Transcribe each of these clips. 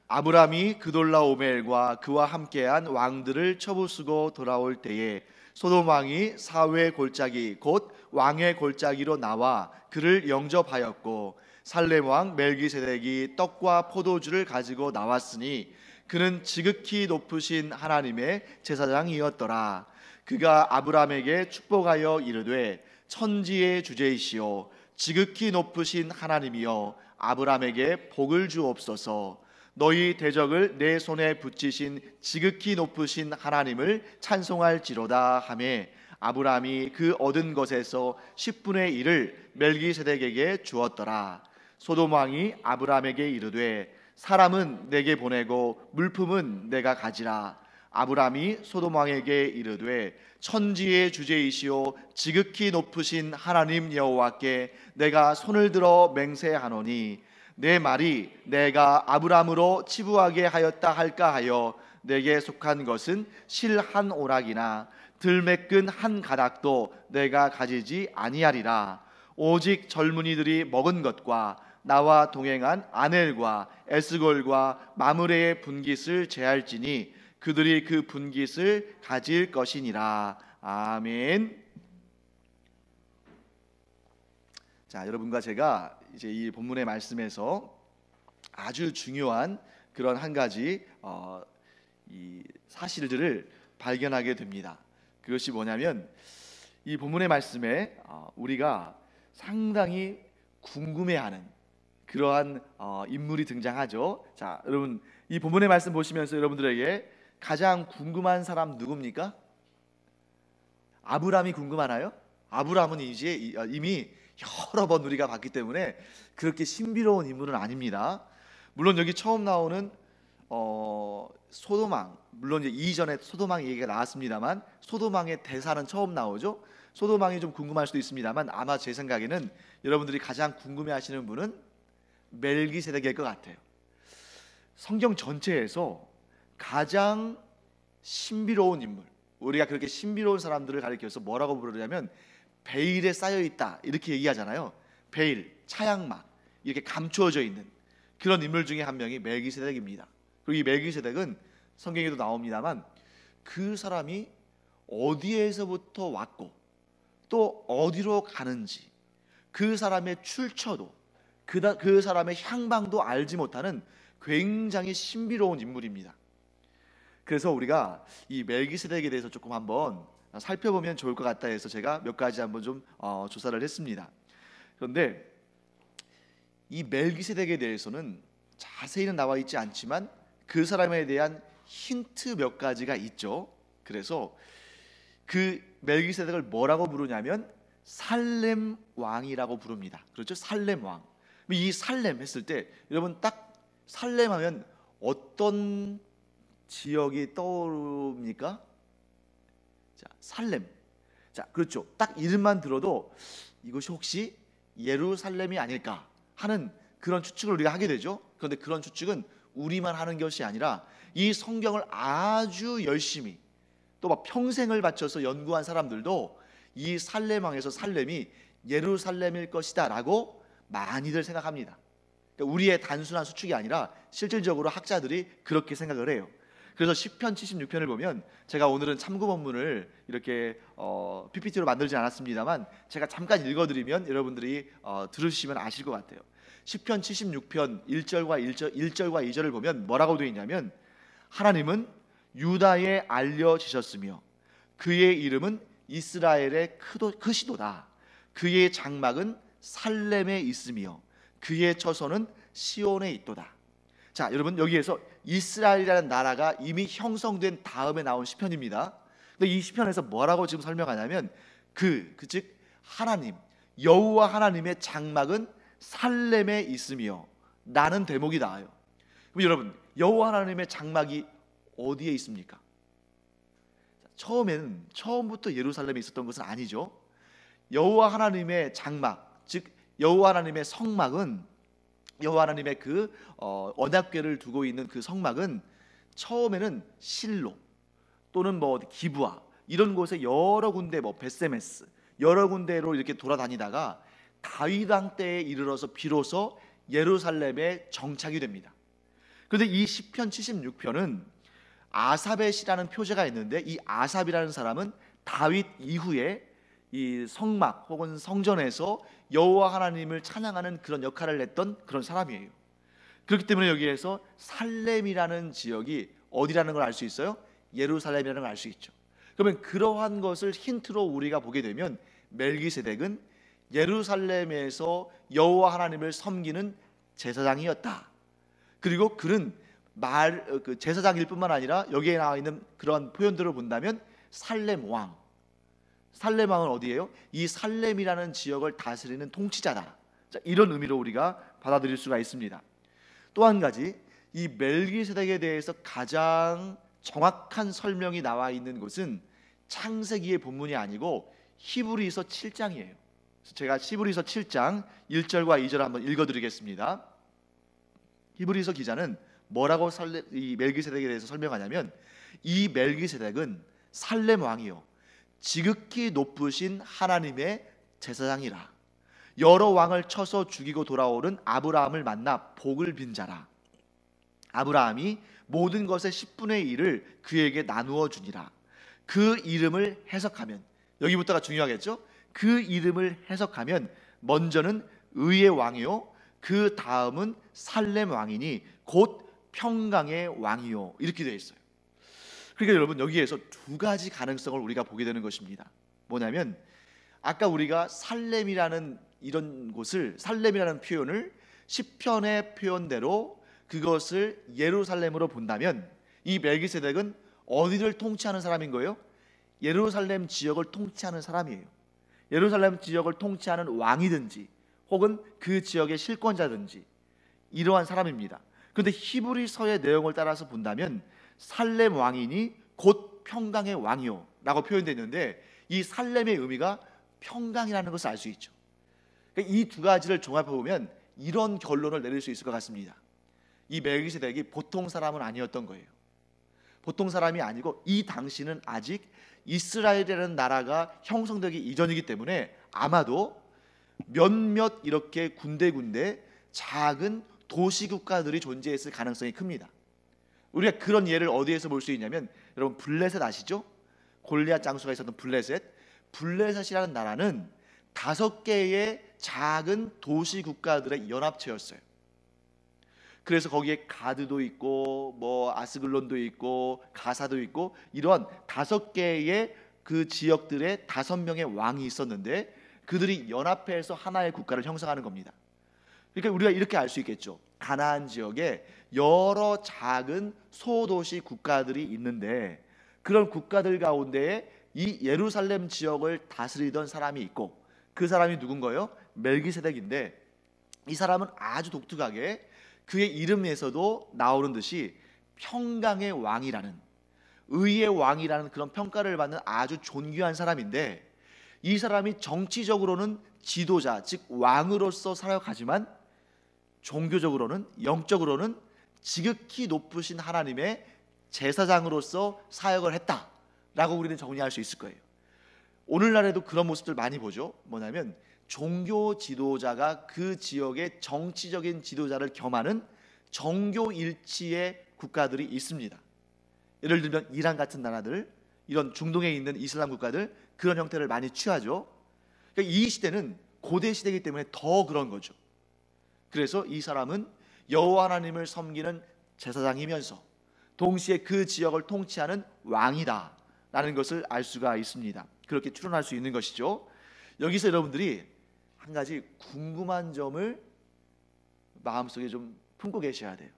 아브람이 그돌라오멜과 그와 함께한 왕들을 쳐부수고 돌아올 때에 소돔 왕이 사회의 골짜기 곧 왕의 골짜기로 나와 그를 영접하였고, 살렘 왕 멜기세덱이 떡과 포도주를 가지고 나왔으니 그는 지극히 높으신 하나님의 제사장이었더라. 그가 아브람에게 축복하여 이르되, 천지의 주제이시오 지극히 높으신 하나님이여 아브람에게 복을 주옵소서. 너희 대적을 내 손에 붙이신 지극히 높으신 하나님을 찬송할지로다 하매, 아브람이 그 얻은 것에서 10분의 1을 멜기세덱에게 주었더라. 소돔 왕이 아브람에게 이르되, 사람은 내게 보내고 물품은 내가 가지라. 아브람이 소돔 왕에게 이르되, 천지의 주제이시오 지극히 높으신 하나님 여호와께 내가 손을 들어 맹세하노니, 내 말이 내가 아브람으로 치부하게 하였다 할까 하여 내게 속한 것은 실 한 오락이나 들매끈 한 가닥도 내가 가지지 아니하리라. 오직 젊은이들이 먹은 것과 나와 동행한 아넬과 에스골과 마므레의 분깃을 제할지니 그들이 그 분깃을 가질 것이니라. 아멘. 자, 여러분과 제가 이제 이 본문의 말씀에서 아주 중요한 그런 한 가지 이 사실들을 발견하게 됩니다. 그것이 뭐냐면, 이 본문의 말씀에 우리가 상당히 궁금해하는 그러한 인물이 등장하죠. 자, 여러분 이 본문의 말씀 보시면서 여러분들에게 가장 궁금한 사람 누굽니까? 아브람이 궁금하나요? 아브람은 이제 이미 여러 번 우리가 봤기 때문에 그렇게 신비로운 인물은 아닙니다. 물론 여기 처음 나오는 소돔왕, 물론 이제 이전에 소돔왕 얘기가 나왔습니다만 소돔왕의 대사는 처음 나오죠. 소돔왕이 좀 궁금할 수도 있습니다만 아마 제 생각에는 여러분들이 가장 궁금해하시는 분은 멜기세덱일 것 같아요. 성경 전체에서 가장 신비로운 인물, 우리가 그렇게 신비로운 사람들을 가리켜서 뭐라고 부르냐면 베일에 쌓여 있다 이렇게 얘기하잖아요. 베일, 차양막, 이렇게 감추어져 있는 그런 인물 중에 한 명이 멜기세덱입니다. 그리고 이 멜기세덱은 성경에도 나옵니다만 그 사람이 어디에서부터 왔고 또 어디로 가는지, 그 사람의 출처도 그 사람의 향방도 알지 못하는 굉장히 신비로운 인물입니다. 그래서 우리가 이 멜기세덱에 대해서 조금 한번 살펴보면 좋을 것 같다 해서 제가 몇 가지 한번 좀 조사를 했습니다. 그런데 이 멜기세덱에 대해서는 자세히는 나와 있지 않지만 그 사람에 대한 힌트 몇 가지가 있죠. 그래서 그 멜기세덱을 뭐라고 부르냐면 살렘 왕이라고 부릅니다. 그렇죠? 살렘 왕. 이 살렘 했을 때 여러분 딱 살렘 하면 어떤 지역이 떠오릅니까? 자, 살렘. 자, 그렇죠. 딱 이름만 들어도 이것이 혹시 예루살렘이 아닐까 하는 그런 추측을 우리가 하게 되죠. 그런데 그런 추측은 우리만 하는 것이 아니라 이 성경을 아주 열심히 또 막 평생을 바쳐서 연구한 사람들도 이 살렘 왕에서 살렘이 예루살렘일 것이다 라고 많이들 생각합니다. 그러니까 우리의 단순한 수축이 아니라 실질적으로 학자들이 그렇게 생각을 해요. 그래서 시편 76편을 보면, 제가 오늘은 참고 본문을 이렇게 PPT로 만들지 않았습니다만 제가 잠깐 읽어드리면 여러분들이 들으시면 아실 것 같아요. 시편 76편 1절과 2절을 보면 뭐라고 되어 있냐면, 하나님은 유다에 알려지셨으며 그의 이름은 이스라엘의 크시도다. 그의 장막은 살렘에 있으며 그의 처소는 시온에 있도다. 자, 여러분 여기에서 이스라엘이라는 나라가 이미 형성된 다음에 나온 시편입니다. 근데 이 시편에서 뭐라고 지금 설명하냐면 즉 하나님, 여호와 하나님의 장막은 살렘에 있으며 라는 대목이 나와요. 그럼 여러분, 여호와 하나님의 장막이 어디에 있습니까? 처음부터 예루살렘에 있었던 것은 아니죠. 여호와 하나님의 장막, 즉 여호와 하나님의 성막은, 여호와 하나님의 그 언약궤를 두고 있는 그 성막은 처음에는 실로 또는 뭐 기브아 이런 곳에 여러 군데, 뭐 베세메스 여러 군데로 이렇게 돌아다니다가 다윗 왕 때에 이르러서 비로소 예루살렘에 정착이 됩니다. 그런데 이 시편 76편은 아삽의 시라는 표제가 있는데, 이 아삽이라는 사람은 다윗 이후에 이 성막 혹은 성전에서 여호와 하나님을 찬양하는 그런 역할을 했던 그런 사람이에요. 그렇기 때문에 여기에서 살렘이라는 지역이 어디라는 걸 알 수 있어요? 예루살렘이라는 걸 알 수 있죠. 그러면 그러한 것을 힌트로 우리가 보게 되면 멜기세덱은 예루살렘에서 여호와 하나님을 섬기는 제사장이었다. 그리고 그는 제사장일 뿐만 아니라 여기에 나와 있는 그런 표현들을 본다면 살렘 왕, 살렘 왕은 어디예요? 이 살렘이라는 지역을 다스리는 통치자다. 자, 이런 의미로 우리가 받아들일 수가 있습니다. 또 한 가지, 이 멜기세덱에 대해서 가장 정확한 설명이 나와 있는 곳은 창세기의 본문이 아니고 히브리서 7장이에요. 제가 히브리서 7장 1절과 2절 한번 읽어드리겠습니다. 히브리서 기자는 뭐라고 이 멜기세덱에 대해서 설명하냐면, 이 멜기세덱은 살렘 왕이요 지극히 높으신 하나님의 제사장이라. 여러 왕을 쳐서 죽이고 돌아오는 아브라함을 만나 복을 빈 자라. 아브라함이 모든 것의 10분의 1을 그에게 나누어 주니라. 그 이름을 해석하면, 여기부터가 중요하겠죠? 그 이름을 해석하면 먼저는 의의 왕이요 그 다음은 살렘 왕이니 곧 평강의 왕이요, 이렇게 되어 있어요. 그러니까 여러분, 여기에서 두 가지 가능성을 우리가 보게 되는 것입니다. 뭐냐면, 아까 우리가 살렘이라는 이런 곳을, 살렘이라는 표현을 시편의 표현대로 그것을 예루살렘으로 본다면, 이 멜기세덱은 어디를 통치하는 사람인 거예요? 예루살렘 지역을 통치하는 사람이에요. 예루살렘 지역을 통치하는 왕이든지 혹은 그 지역의 실권자든지 이러한 사람입니다. 그런데 히브리서의 내용을 따라서 본다면 살렘 왕이니 곧 평강의 왕이요 라고 표현되어 있는데, 이 살렘의 의미가 평강이라는 것을 알 수 있죠. 이 두 가지를 종합해 보면 이런 결론을 내릴 수 있을 것 같습니다. 이 멜기세덱이 보통 사람은 아니었던 거예요. 보통 사람이 아니고, 이 당시는 아직 이스라엘이라는 나라가 형성되기 이전이기 때문에 아마도 몇몇 이렇게 군데군데 작은 도시국가들이 존재했을 가능성이 큽니다. 우리가 그런 예를 어디에서 볼 수 있냐면, 여러분 블레셋 아시죠? 골리앗 장수가 있었던 블레셋이라는 나라는 5개의 작은 도시국가들의 연합체였어요. 그래서 거기에 가드도 있고 뭐 아스글론도 있고 가사도 있고, 이러한 5개의 그 지역들의 5명의 왕이 있었는데 그들이 연합해서 하나의 국가를 형성하는 겁니다. 그러니까 우리가 이렇게 알 수 있겠죠. 가나안 지역에 여러 작은 소도시 국가들이 있는데, 그런 국가들 가운데에 이 예루살렘 지역을 다스리던 사람이 있고, 그 사람이 누군가요? 멜기세덱인데, 이 사람은 아주 독특하게 그의 이름에서도 나오는 듯이 평강의 왕이라는, 의의 왕이라는 그런 평가를 받는 아주 존귀한 사람인데, 이 사람이 정치적으로는 지도자, 즉 왕으로서 사역하지만 종교적으로는, 영적으로는 지극히 높으신 하나님의 제사장으로서 사역을 했다라고 우리는 정리할 수 있을 거예요. 오늘날에도 그런 모습들 많이 보죠. 뭐냐면 종교 지도자가 그 지역의 정치적인 지도자를 겸하는 정교 일치의 국가들이 있습니다. 예를 들면 이란 같은 나라들, 이런 중동에 있는 이슬람 국가들, 그런 형태를 많이 취하죠. 그러니까 이 시대는 고대 시대이기 때문에 더 그런 거죠. 그래서 이 사람은 여호와 하나님을 섬기는 제사장이면서 동시에 그 지역을 통치하는 왕이다라는 것을 알 수가 있습니다. 그렇게 추론할 수 있는 것이죠. 여기서 여러분들이 한 가지 궁금한 점을 마음속에 좀 품고 계셔야 돼요.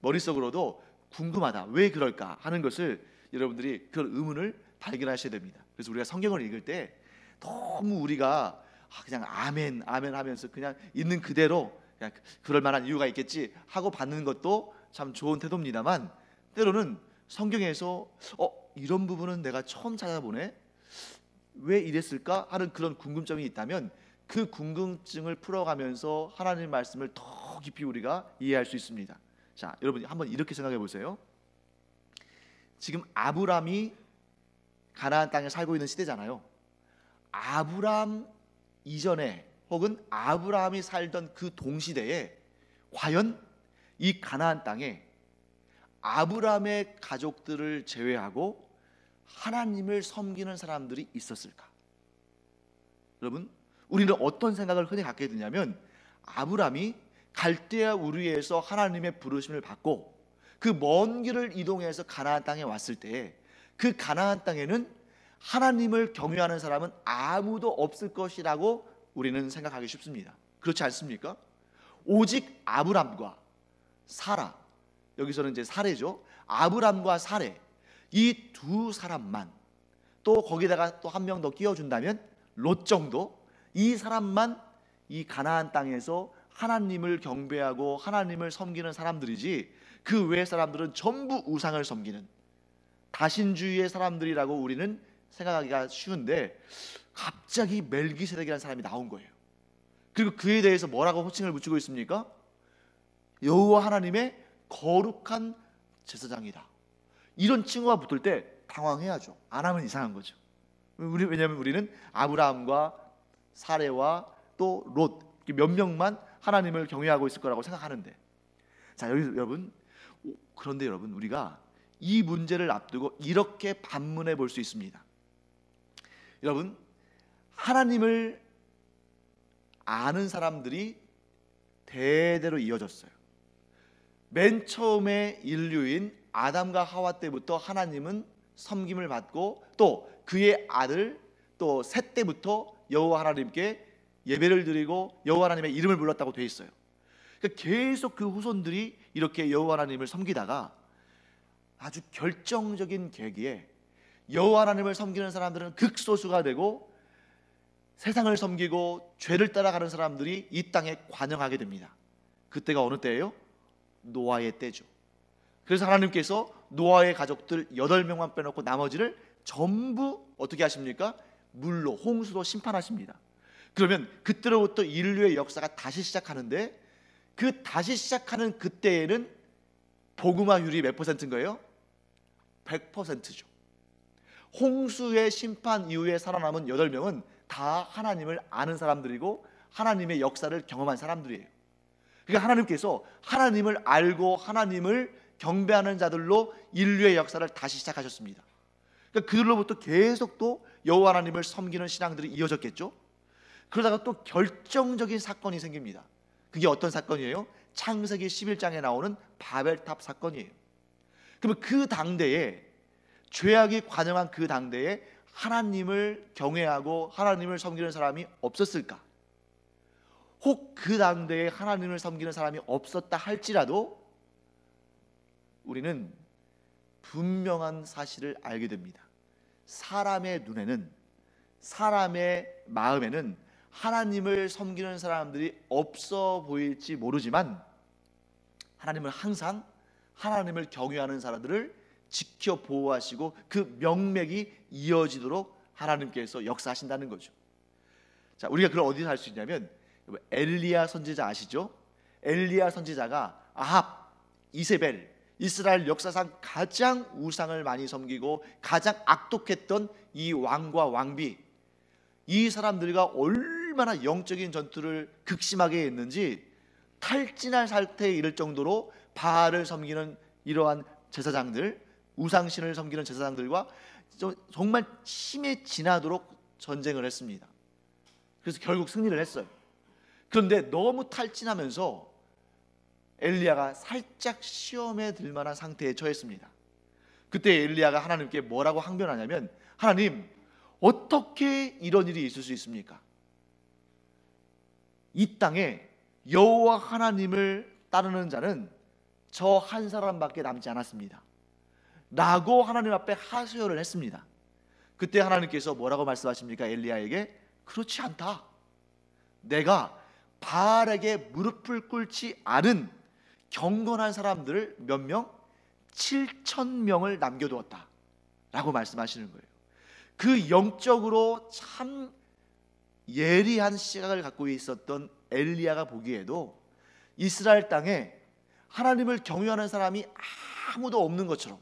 머릿속으로도 궁금하다, 왜 그럴까 하는 것을 여러분들이 그런 의문을 발견하셔야 됩니다. 그래서 우리가 성경을 읽을 때 너무 우리가 그냥 아멘 아멘 하면서 그냥 있는 그대로 그냥 그럴 만한 이유가 있겠지 하고 받는 것도 참 좋은 태도입니다만, 때로는 성경에서 이런 부분은 내가 처음 찾아보네, 왜 이랬을까 하는 그런 궁금점이 있다면 그 궁금증을 풀어가면서 하나님의 말씀을 더 깊이 우리가 이해할 수 있습니다. 자, 여러분 한번 이렇게 생각해 보세요. 지금 아브람이 가나안 땅에 살고 있는 시대잖아요. 아브람 이전에 혹은 아브라함이 살던 그 동시대에 과연 이 가나안 땅에 아브라함의 가족들을 제외하고 하나님을 섬기는 사람들이 있었을까? 여러분, 우리는 어떤 생각을 흔히 갖게 되냐면 아브라함이 갈대아 우르에서 하나님의 부르심을 받고 그 먼 길을 이동해서 가나안 땅에 왔을 때 그 가나안 땅에는 하나님을 경외하는 사람은 아무도 없을 것이라고 우리는 생각하기 쉽습니다. 그렇지 않습니까? 오직 아브람과 사라, 여기서는 이제 사레죠. 아브람과 사레, 이 두 사람만, 또 거기다가 또 한 명 더 끼워준다면 롯 정도, 이 사람만 이 가나안 땅에서 하나님을 경배하고 하나님을 섬기는 사람들이지 그 외 사람들은 전부 우상을 섬기는 다신주의의 사람들이라고 우리는 생각하기가 쉬운데, 갑자기 멜기세덱이라는 사람이 나온 거예요. 그리고 그에 대해서 뭐라고 호칭을 붙이고 있습니까? 여호와 하나님의 거룩한 제사장이다. 이런 칭호가 붙을 때 당황해야죠. 안 하면 이상한 거죠. 왜냐하면 우리는 아브라함과 사레와 또 롯 몇 명만 하나님을 경외하고 있을 거라고 생각하는데, 자, 여기 여러분, 그런데 여러분, 우리가 이 문제를 앞두고 이렇게 반문해 볼 수 있습니다. 여러분, 하나님을 아는 사람들이 대대로 이어졌어요. 맨 처음에 인류인 아담과 하와 때부터 하나님은 섬김을 받고, 또 그의 아들 또 셋 때부터 여호와 하나님께 예배를 드리고 여호와 하나님의 이름을 불렀다고 되어 있어요. 그러니까 계속 그 후손들이 이렇게 여호와 하나님을 섬기다가 아주 결정적인 계기에 여호와 하나님을 섬기는 사람들은 극소수가 되고 세상을 섬기고 죄를 따라가는 사람들이 이 땅에 관영하게 됩니다. 그때가 어느 때예요? 노아의 때죠. 그래서 하나님께서 노아의 가족들 8명만 빼놓고 나머지를 전부 어떻게 하십니까? 물로, 홍수로 심판하십니다. 그러면 그때로부터 인류의 역사가 다시 시작하는데, 그 다시 시작하는 그때에는 복음화율이 몇 퍼센트인 거예요? 100%죠. 홍수의 심판 이후에 살아남은 8명은 다 하나님을 아는 사람들이고 하나님의 역사를 경험한 사람들이에요. 그러니까 하나님께서 하나님을 알고 하나님을 경배하는 자들로 인류의 역사를 다시 시작하셨습니다. 그러니까 그들로부터 계속 또 여호와 하나님을 섬기는 신앙들이 이어졌겠죠. 그러다가 또 결정적인 사건이 생깁니다. 그게 어떤 사건이에요? 창세기 11장에 나오는 바벨탑 사건이에요. 그러면 그 당대에, 죄악이 관영한 그 당대에 하나님을 경외하고 하나님을 섬기는 사람이 없었을까? 혹 그 당대에 하나님을 섬기는 사람이 없었다 할지라도 우리는 분명한 사실을 알게 됩니다. 사람의 눈에는, 사람의 마음에는 하나님을 섬기는 사람들이 없어 보일지 모르지만 하나님은 항상 하나님을 경외하는 사람들을 지켜 보호하시고 그 명맥이 이어지도록 하나님께서 역사하신다는 거죠. 자, 우리가 그걸 어디서 알 수 있냐면, 엘리야 선지자 아시죠? 엘리야 선지자가 아합, 이세벨, 이스라엘 역사상 가장 우상을 많이 섬기고 가장 악독했던 이 왕과 왕비, 이 사람들과 얼마나 영적인 전투를 극심하게 했는지 탈진할 상태에 이를 정도로 바알을 섬기는 이러한 제사장들, 우상신을 섬기는 제사장들과 정말 힘에 지나도록 전쟁을 했습니다. 그래서 결국 승리를 했어요. 그런데 너무 탈진하면서 엘리야가 살짝 시험에 들 만한 상태에 처했습니다. 그때 엘리야가 하나님께 뭐라고 항변하냐면, 하나님, 어떻게 이런 일이 있을 수 있습니까? 이 땅에 여호와 하나님을 따르는 자는 저 한 사람밖에 남지 않았습니다 라고 하나님 앞에 하소연을 했습니다. 그때 하나님께서 뭐라고 말씀하십니까? 엘리야에게, 그렇지 않다. 내가 바알에게 무릎을 꿇지 않은 경건한 사람들을 몇 명? 7,000명을 남겨두었다 라고 말씀하시는 거예요. 그 영적으로 참 예리한 시각을 갖고 있었던 엘리야가 보기에도 이스라엘 땅에 하나님을 경외하는 사람이 아무도 없는 것처럼,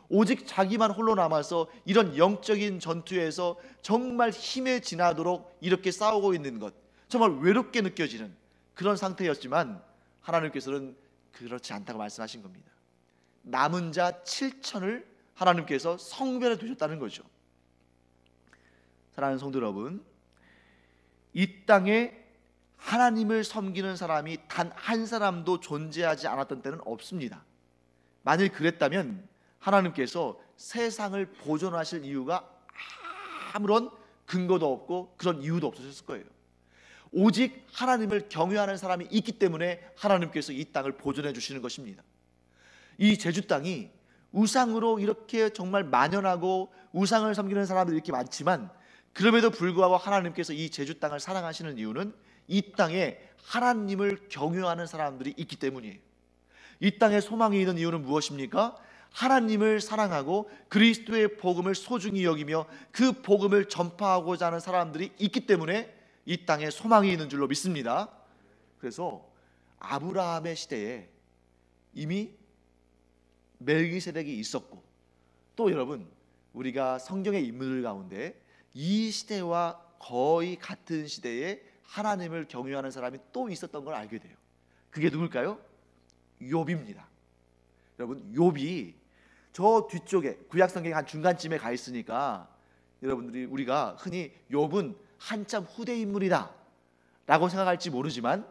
오직 자기만 홀로 남아서 이런 영적인 전투에서 정말 힘에 지나도록 이렇게 싸우고 있는 것, 정말 외롭게 느껴지는 그런 상태였지만, 하나님께서는 그렇지 않다고 말씀하신 겁니다. 남은 자 7천을 하나님께서 성별에 두셨다는 거죠. 사랑하는 성도 여러분, 이 땅에 하나님을 섬기는 사람이 단 한 사람도 존재하지 않았던 때는 없습니다. 만일 그랬다면 하나님께서 세상을 보존하실 이유가 아무런 근거도 없고 그런 이유도 없으셨을 거예요. 오직 하나님을 경외하는 사람이 있기 때문에 하나님께서 이 땅을 보존해 주시는 것입니다. 이 제주 땅이 우상으로 이렇게 정말 만연하고 우상을 섬기는 사람들이 이렇게 많지만, 그럼에도 불구하고 하나님께서 이 제주 땅을 사랑하시는 이유는 이 땅에 하나님을 경외하는 사람들이 있기 때문이에요. 이 땅에 소망이 있는 이유는 무엇입니까? 하나님을 사랑하고 그리스도의 복음을 소중히 여기며 그 복음을 전파하고자 하는 사람들이 있기 때문에 이 땅에 소망이 있는 줄로 믿습니다. 그래서 아브라함의 시대에 이미 멜기세덱이 있었고, 또 여러분, 우리가 성경의 인물들 가운데 이 시대와 거의 같은 시대에 하나님을 경외하는 사람이 또 있었던 걸 알게 돼요. 그게 누굴까요? 욥입니다. 여러분, 욥이 저 뒤쪽에 구약 성경 한 중간쯤에 가 있으니까 여러분들이 우리가 흔히 욥은 한참 후대 인물이다 라고 생각할지 모르지만,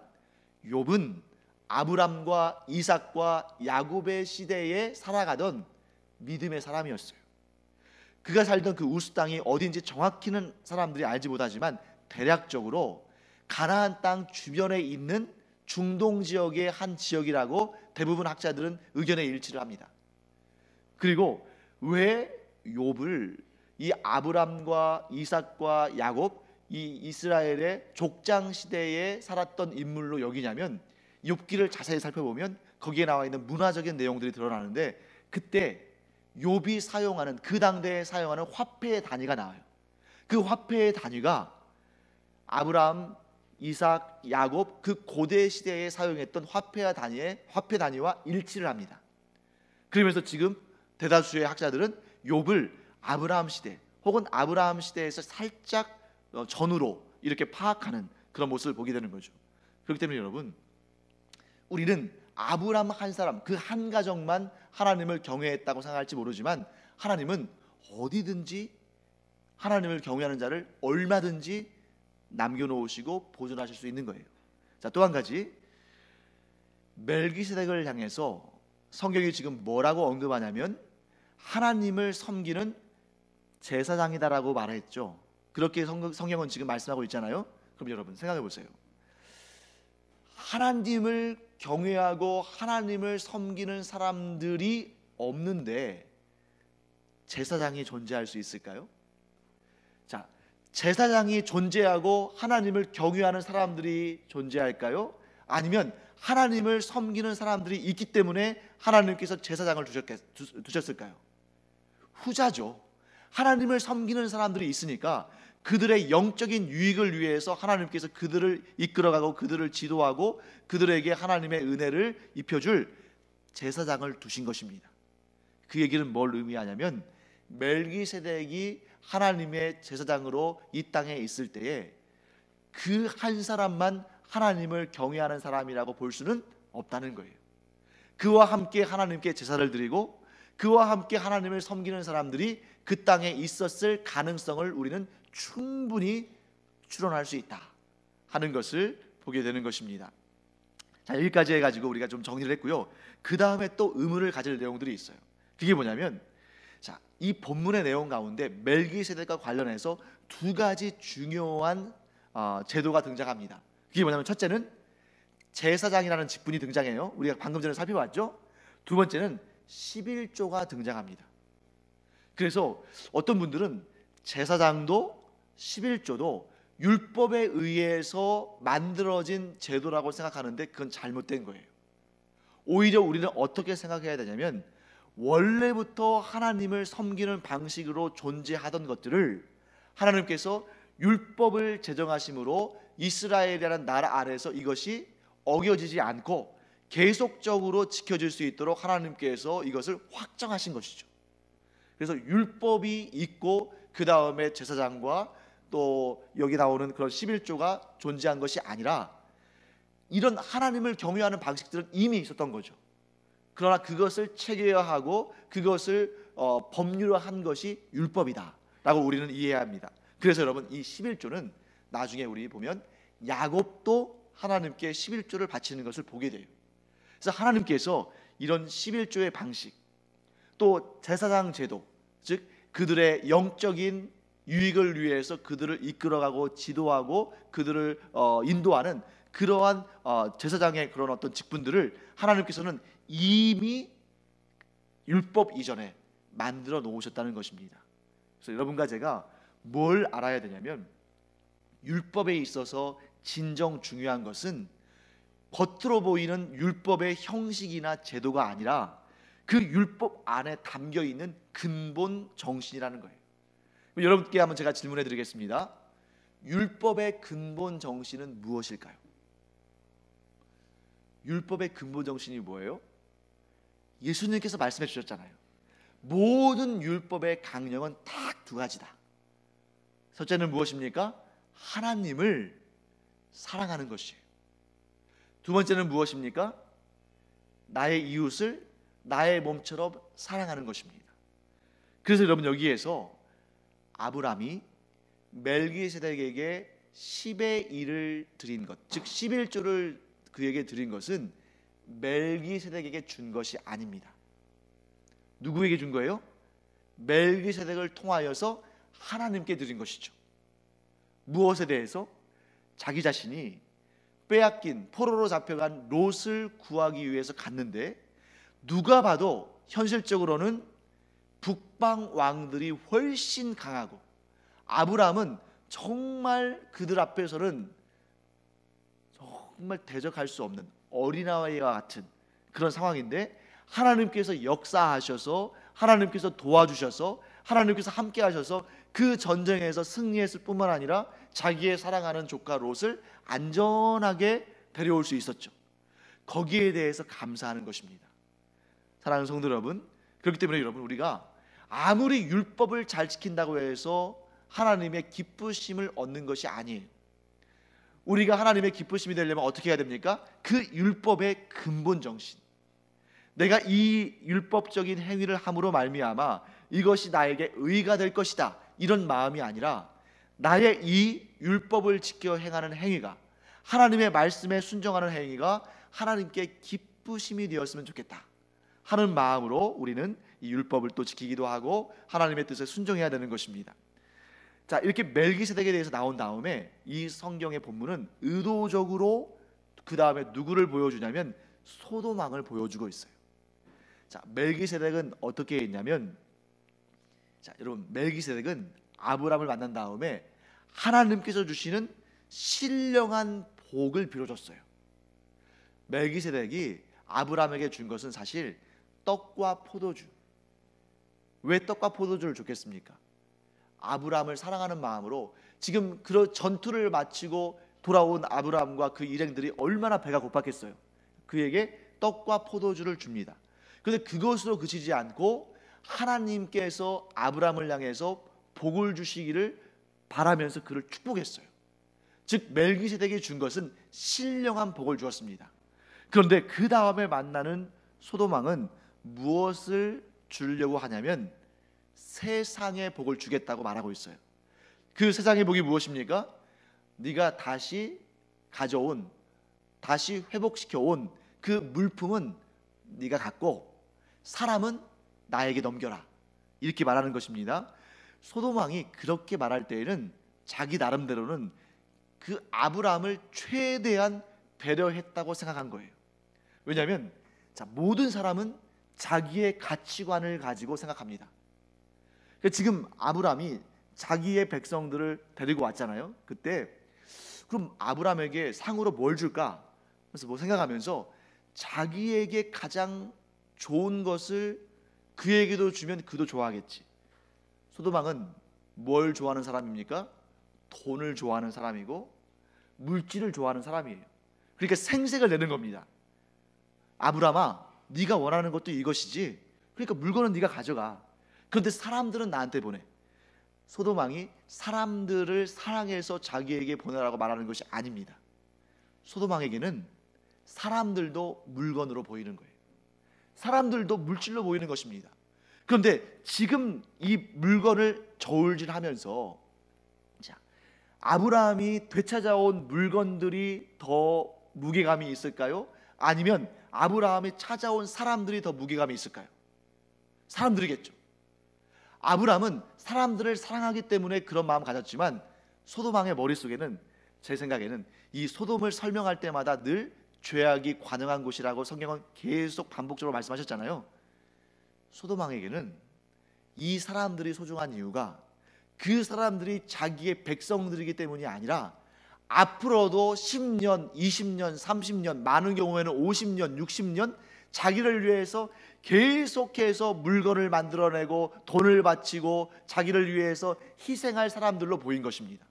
욥은 아브람과 이삭과 야곱의 시대에 살아가던 믿음의 사람이었어요. 그가 살던 그 우스 땅이 어딘지 정확히는 사람들이 알지 못하지만 대략적으로 가나안 땅 주변에 있는 중동 지역의 한 지역이라고 대부분 학자들은 의견에 일치를 합니다. 그리고 왜 욥을 이 아브람과 이삭과 야곱, 이 이스라엘의 족장 시대에 살았던 인물로 여기냐면, 욥기를 자세히 살펴보면 거기에 나와 있는 문화적인 내용들이 드러나는데, 그때 욥이 사용하는, 그 당대에 사용하는 화폐의 단위가 나와요. 그 화폐의 단위가 아브람, 이삭, 야곱 그 고대 시대에 사용했던 화폐 단위와 일치를 합니다. 그러면서 지금 대다수의 학자들은 욥을 아브라함 시대 혹은 아브라함 시대에서 살짝 전후로 이렇게 파악하는 그런 모습을 보게 되는 거죠. 그렇기 때문에 여러분, 우리는 아브라함 한 사람, 그 한 가정만 하나님을 경외했다고 생각할지 모르지만, 하나님은 어디든지 하나님을 경외하는 자를 얼마든지 남겨놓으시고 보존하실 수 있는 거예요. 자, 또 한 가지, 멜기세덱을 향해서 성경이 지금 뭐라고 언급하냐면 하나님을 섬기는 제사장이다라고 말했죠. 그렇게 성경은 지금 말씀하고 있잖아요. 그럼 여러분 생각해 보세요. 하나님을 경외하고 하나님을 섬기는 사람들이 없는데 제사장이 존재할 수 있을까요? 자, 제사장이 존재하고 하나님을 경외하는 사람들이 존재할까요? 아니면 하나님을 섬기는 사람들이 있기 때문에 하나님께서 제사장을 두셨을까요? 후자죠. 하나님을 섬기는 사람들이 있으니까 그들의 영적인 유익을 위해서 하나님께서 그들을 이끌어가고 그들을 지도하고 그들에게 하나님의 은혜를 입혀줄 제사장을 두신 것입니다. 그 얘기는 뭘 의미하냐면, 멜기세덱이 하나님의 제사장으로 이 땅에 있을 때에 그 한 사람만 하나님을 경외하는 사람이라고 볼 수는 없다는 거예요. 그와 함께 하나님께 제사를 드리고 그와 함께 하나님을 섬기는 사람들이 그 땅에 있었을 가능성을 우리는 충분히 추론할 수 있다 하는 것을 보게 되는 것입니다. 자, 여기까지 해가지고 우리가 좀 정리를 했고요. 그 다음에 또 의문을 가질 내용들이 있어요. 그게 뭐냐면, 자, 이 본문의 내용 가운데 멜기세덱과 관련해서 두 가지 중요한 제도가 등장합니다. 그게 뭐냐면, 첫째는 제사장이라는 직분이 등장해요. 우리가 방금 전에 살펴봤죠. 두 번째는 11조가 등장합니다. 그래서 어떤 분들은 제사장도 11조도 율법에 의해서 만들어진 제도라고 생각하는데 그건 잘못된 거예요. 오히려 우리는 어떻게 생각해야 되냐면, 원래부터 하나님을 섬기는 방식으로 존재하던 것들을 하나님께서 율법을 제정하심으로 이스라엘이라는 나라 안에서 이것이 어겨지지 않고 계속적으로 지켜질 수 있도록 하나님께서 이것을 확정하신 것이죠. 그래서 율법이 있고 그 다음에 제사장과 또 여기 나오는 그런 11조가 존재한 것이 아니라 이런 하나님을 경외하는 방식들은 이미 있었던 거죠. 그러나 그것을 체계화하고 그것을 법률화한 것이 율법이다라고 우리는 이해해야 합니다. 그래서 여러분, 이 11조는 나중에 우리 보면 야곱도 하나님께 11조를 바치는 것을 보게 돼요. 그래서 하나님께서 이런 11조의 방식, 또 제사장 제도, 즉 그들의 영적인 유익을 위해서 그들을 이끌어가고 지도하고 그들을 인도하는 그러한 제사장의 그런 어떤 직분들을 하나님께서는 이미 율법 이전에 만들어 놓으셨다는 것입니다. 그래서 여러분과 제가 뭘 알아야 되냐면, 율법에 있어서 진정 중요한 것은 겉으로 보이는 율법의 형식이나 제도가 아니라 그 율법 안에 담겨 있는 근본 정신이라는 거예요. 여러분께 한번 제가 질문해 드리겠습니다. 율법의 근본 정신은 무엇일까요? 율법의 근본 정신이 뭐예요? 예수님께서 말씀해 주셨잖아요. 모든 율법의 강령은 딱 두 가지다. 첫째는 무엇입니까? 하나님을 사랑하는 것이에요. 두 번째는 무엇입니까? 나의 이웃을 나의 몸처럼 사랑하는 것입니다. 그래서 여러분, 여기에서 아브라함이 멜기세덱에게 10의 1을 드린 것, 즉 11조를 그에게 드린 것은 멜기세덱에게 준 것이 아닙니다. 누구에게 준 거예요? 멜기세덱을 통하여서 하나님께 드린 것이죠. 무엇에 대해서? 자기 자신이 빼앗긴, 포로로 잡혀간 롯을 구하기 위해서 갔는데, 누가 봐도 현실적으로는 북방 왕들이 훨씬 강하고 아브라함은 정말 그들 앞에서는 정말 대적할 수 없는 어린아이와 같은 그런 상황인데, 하나님께서 역사하셔서 하나님께서 도와주셔서 하나님께서 함께 하셔서 그 전쟁에서 승리했을 뿐만 아니라 자기의 사랑하는 조카 롯을 안전하게 데려올 수 있었죠. 거기에 대해서 감사하는 것입니다. 사랑하는 성도 여러분, 그렇기 때문에 여러분, 우리가 아무리 율법을 잘 지킨다고 해서 하나님의 기쁘심을 얻는 것이 아니에요. 우리가 하나님의 기쁘심이 되려면 어떻게 해야 됩니까? 그 율법의 근본 정신, 내가 이 율법적인 행위를 함으로 말미암아 이것이 나에게 의가 될 것이다, 이런 마음이 아니라 나의 이 율법을 지켜 행하는 행위가, 하나님의 말씀에 순종하는 행위가 하나님께 기쁘심이 되었으면 좋겠다 하는 마음으로 우리는 이 율법을 또 지키기도 하고 하나님의 뜻에 순종해야 되는 것입니다. 자, 이렇게 멜기세덱에 대해서 나온 다음에 이 성경의 본문은 의도적으로 그 다음에 누구를 보여주냐면 소돔왕을 보여주고 있어요. 자, 멜기세덱은 어떻게 했냐면, 자, 여러분, 멜기세덱은 아브라함을 만난 다음에 하나님께서 주시는 신령한 복을 빌어줬어요. 멜기세덱이 아브라함에게 준 것은 사실 떡과 포도주. 왜 떡과 포도주를 줬겠습니까? 아브라함을 사랑하는 마음으로 지금 그 전투를 마치고 돌아온 아브라함과 그 일행들이 얼마나 배가 고팠겠어요. 그에게 떡과 포도주를 줍니다. 그런데 그것으로 그치지 않고 하나님께서 아브라함을 향해서 복을 주시기를 바라면서 그를 축복했어요. 즉 멜기세덱이 준 것은 신령한 복을 주었습니다. 그런데 그 다음에 만나는 소돔왕은 무엇을 주려고 하냐면 세상의 복을 주겠다고 말하고 있어요. 그 세상의 복이 무엇입니까? 네가 다시 가져온, 다시 회복시켜온 그 물품은 네가 갖고 사람은 나에게 넘겨라, 이렇게 말하는 것입니다. 소돔왕이 그렇게 말할 때에는 자기 나름대로는 그 아브라함을 최대한 배려했다고 생각한 거예요. 왜냐하면 모든 사람은 자기의 가치관을 가지고 생각합니다. 지금 아브라함이 자기의 백성들을 데리고 왔잖아요. 그때 그럼 아브라함에게 상으로 뭘 줄까? 그래서 뭐 생각하면서 자기에게 가장 좋은 것을 그에게도 주면 그도 좋아하겠지. 소돔왕은 뭘 좋아하는 사람입니까? 돈을 좋아하는 사람이고 물질을 좋아하는 사람이에요. 그러니까 생색을 내는 겁니다. 아브라함아, 네가 원하는 것도 이것이지. 그러니까 물건은 네가 가져가. 그런데 사람들은 나한테 보내. 소돔왕이 사람들을 사랑해서 자기에게 보내라고 말하는 것이 아닙니다. 소돔왕에게는 사람들도 물건으로 보이는 거예요. 사람들도 물질로 보이는 것입니다. 그런데 지금 이 물건을 저울질하면서, 자, 아브라함이 되찾아온 물건들이 더 무게감이 있을까요? 아니면 아브라함이 찾아온 사람들이 더 무게감이 있을까요? 사람들이겠죠. 아브라함은 사람들을 사랑하기 때문에 그런 마음을 가졌지만 소돔왕의 머릿속에는, 제 생각에는 이 소돔을 설명할 때마다 늘 죄악이 관영한 곳이라고 성경은 계속 반복적으로 말씀하셨잖아요. 소돔왕에게는 이 사람들이 소중한 이유가 그 사람들이 자기의 백성들이기 때문이 아니라 앞으로도 10년, 20년, 30년, 많은 경우에는 50년, 60년 자기를 위해서 계속해서 물건을 만들어내고 돈을 바치고 자기를 위해서 희생할 사람들로 보인 것입니다.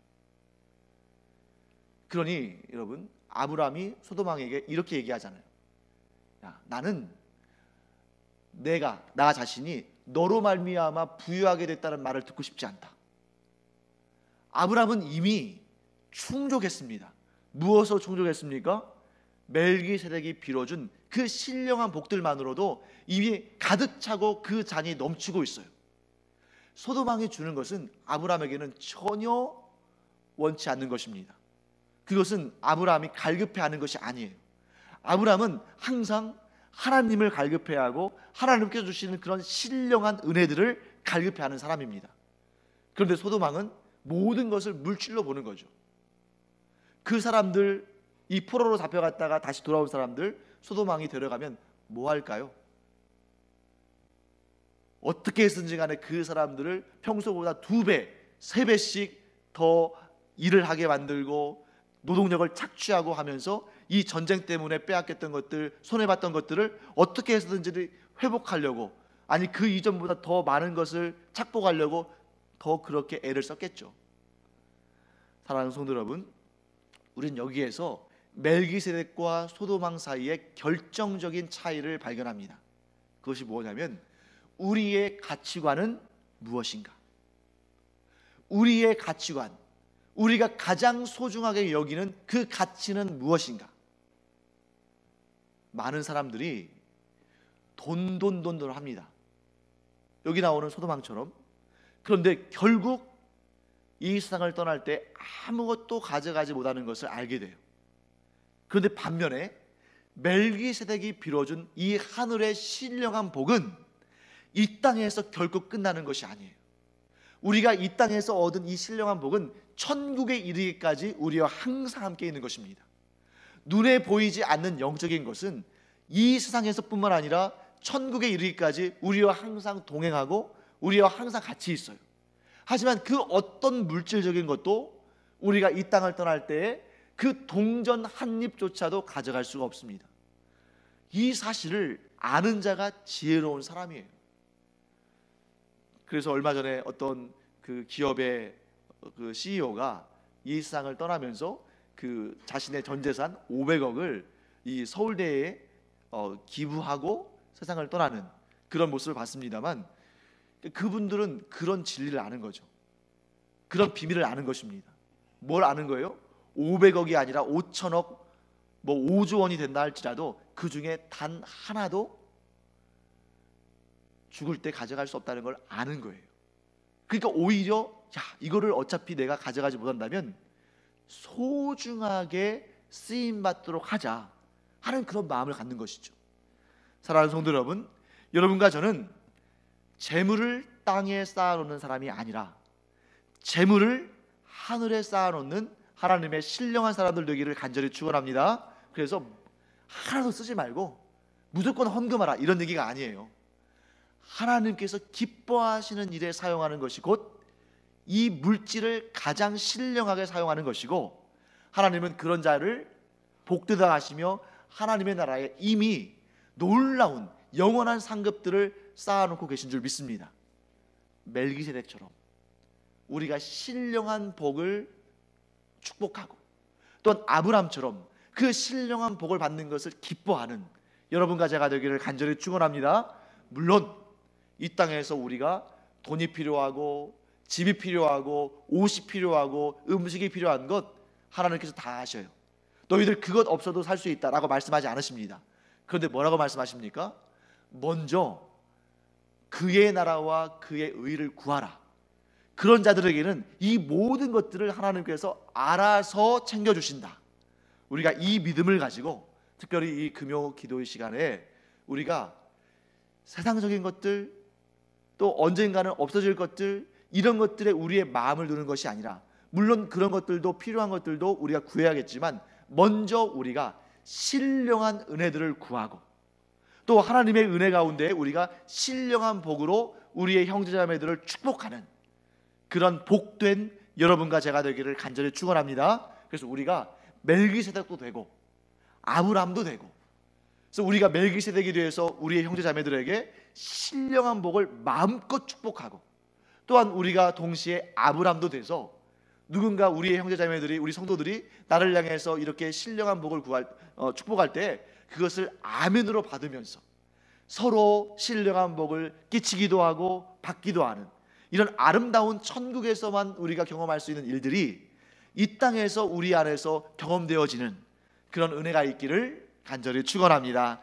그러니 여러분, 아브라함이 소돔왕에게 이렇게 얘기하잖아요. 야, 나는 나 자신이 너로 말미암아 부유하게 됐다는 말을 듣고 싶지 않다. 아브라함은 이미 충족했습니다. 무엇으로 충족했습니까? 멜기세덱이 빌어준 그 신령한 복들만으로도 이미 가득 차고 그 잔이 넘치고 있어요. 소돔왕이 주는 것은 아브라함에게는 전혀 원치 않는 것입니다. 그것은 아브라함이 갈급해하는 것이 아니에요. 아브라함은 항상 하나님을 갈급해하고 하나님께서 주시는 그런 신령한 은혜들을 갈급해하는 사람입니다. 그런데 소돔왕은 모든 것을 물질로 보는 거죠. 그 사람들, 이 포로로 잡혀갔다가 다시 돌아온 사람들 소돔왕이 데려가면 뭐 할까요? 어떻게 해서든지 간에 그 사람들을 평소보다 2배, 3배씩 더 일을 하게 만들고 노동력을 착취하고 하면서 이 전쟁 때문에 빼앗겼던 것들, 손해봤던 것들을 어떻게 해서든지 회복하려고, 아니 그 이전보다 더 많은 것을 착복하려고 더 그렇게 애를 썼겠죠. 사랑하는 성도 여러분, 우린 여기에서 멜기세덱과 소돔왕 사이의 결정적인 차이를 발견합니다. 그것이 뭐냐면 우리의 가치관은 무엇인가? 우리의 가치관, 우리가 가장 소중하게 여기는 그 가치는 무엇인가? 많은 사람들이 돈을 합니다. 여기 나오는 소돔왕처럼. 그런데 결국 이 세상을 떠날 때 아무것도 가져가지 못하는 것을 알게 돼요. 그런데 반면에 멜기세덱이 빌어준 이 하늘의 신령한 복은 이 땅에서 결코 끝나는 것이 아니에요. 우리가 이 땅에서 얻은 이 신령한 복은 천국에 이르기까지 우리와 항상 함께 있는 것입니다. 눈에 보이지 않는 영적인 것은 이 세상에서 뿐만 아니라 천국에 이르기까지 우리와 항상 동행하고 우리와 항상 같이 있어요. 하지만 그 어떤 물질적인 것도 우리가 이 땅을 떠날 때에 그 동전 한 입조차도 가져갈 수가 없습니다. 이 사실을 아는 자가 지혜로운 사람이에요. 그래서 얼마 전에 어떤 그 기업의 그 CEO가 이 세상을 떠나면서 그 자신의 전 재산 500억을 이 서울대에 기부하고 세상을 떠나는 그런 모습을 봤습니다만, 그분들은 그런 진리를 아는 거죠. 그런 비밀을 아는 것입니다. 뭘 아는 거예요? 500억이 아니라 5천억, 뭐 5조 원이 된다 할지라도 그 중에 단 하나도 죽을 때 가져갈 수 없다는 걸 아는 거예요. 그러니까 오히려 이거를 어차피 내가 가져가지 못한다면 소중하게 쓰임받도록 하자 하는 그런 마음을 갖는 것이죠. 사랑하는 성도 여러분, 여러분과 저는 재물을 땅에 쌓아놓는 사람이 아니라 재물을 하늘에 쌓아놓는 하나님의 신령한 사람들 되기를 간절히 축원합니다. 그래서 하나도 쓰지 말고 무조건 헌금하라 이런 얘기가 아니에요. 하나님께서 기뻐하시는 일에 사용하는 것이 곧 이 물질을 가장 신령하게 사용하는 것이고, 하나님은 그런 자를 복되다 하시며 하나님의 나라에 이미 놀라운 영원한 상급들을 쌓아놓고 계신 줄 믿습니다. 멜기세덱처럼 우리가 신령한 복을 축복하고, 또한 아브람처럼 그 신령한 복을 받는 것을 기뻐하는 여러분과 제가 되기를 간절히 축원합니다. 물론 이 땅에서 우리가 돈이 필요하고 집이 필요하고 옷이 필요하고 음식이 필요한 것 하나님께서 다 아셔요. 너희들 그것 없어도 살 수 있다라고 말씀하지 않으십니다. 그런데 뭐라고 말씀하십니까? 먼저 그의 나라와 그의 의를 구하라. 그런 자들에게는 이 모든 것들을 하나님께서 알아서 챙겨주신다. 우리가 이 믿음을 가지고 특별히 이 금요 기도의 시간에 우리가 세상적인 것들, 또 언젠가는 없어질 것들, 이런 것들에 우리의 마음을 두는 것이 아니라, 물론 그런 것들도 필요한 것들도 우리가 구해야겠지만 먼저 우리가 신령한 은혜들을 구하고, 또 하나님의 은혜 가운데 우리가 신령한 복으로 우리의 형제자매들을 축복하는 그런 복된 여러분과 제가 되기를 간절히 축원합니다. 그래서 우리가 멜기세덱도 되고 아브라함도 되고, 그래서 우리가 멜기세덱이 되어서 우리의 형제자매들에게 신령한 복을 마음껏 축복하고, 또한 우리가 동시에 아브라함도 돼서 누군가 우리의 형제자매들이, 우리 성도들이 나를 향해서 이렇게 신령한 복을 축복할 때 그것을 아멘으로 받으면서 서로 신령한 복을 끼치기도 하고 받기도 하는 이런 아름다운 천국에서만 우리가 경험할 수 있는 일들이 이 땅에서 우리 안에서 경험되어지는 그런 은혜가 있기를 간절히 축원합니다.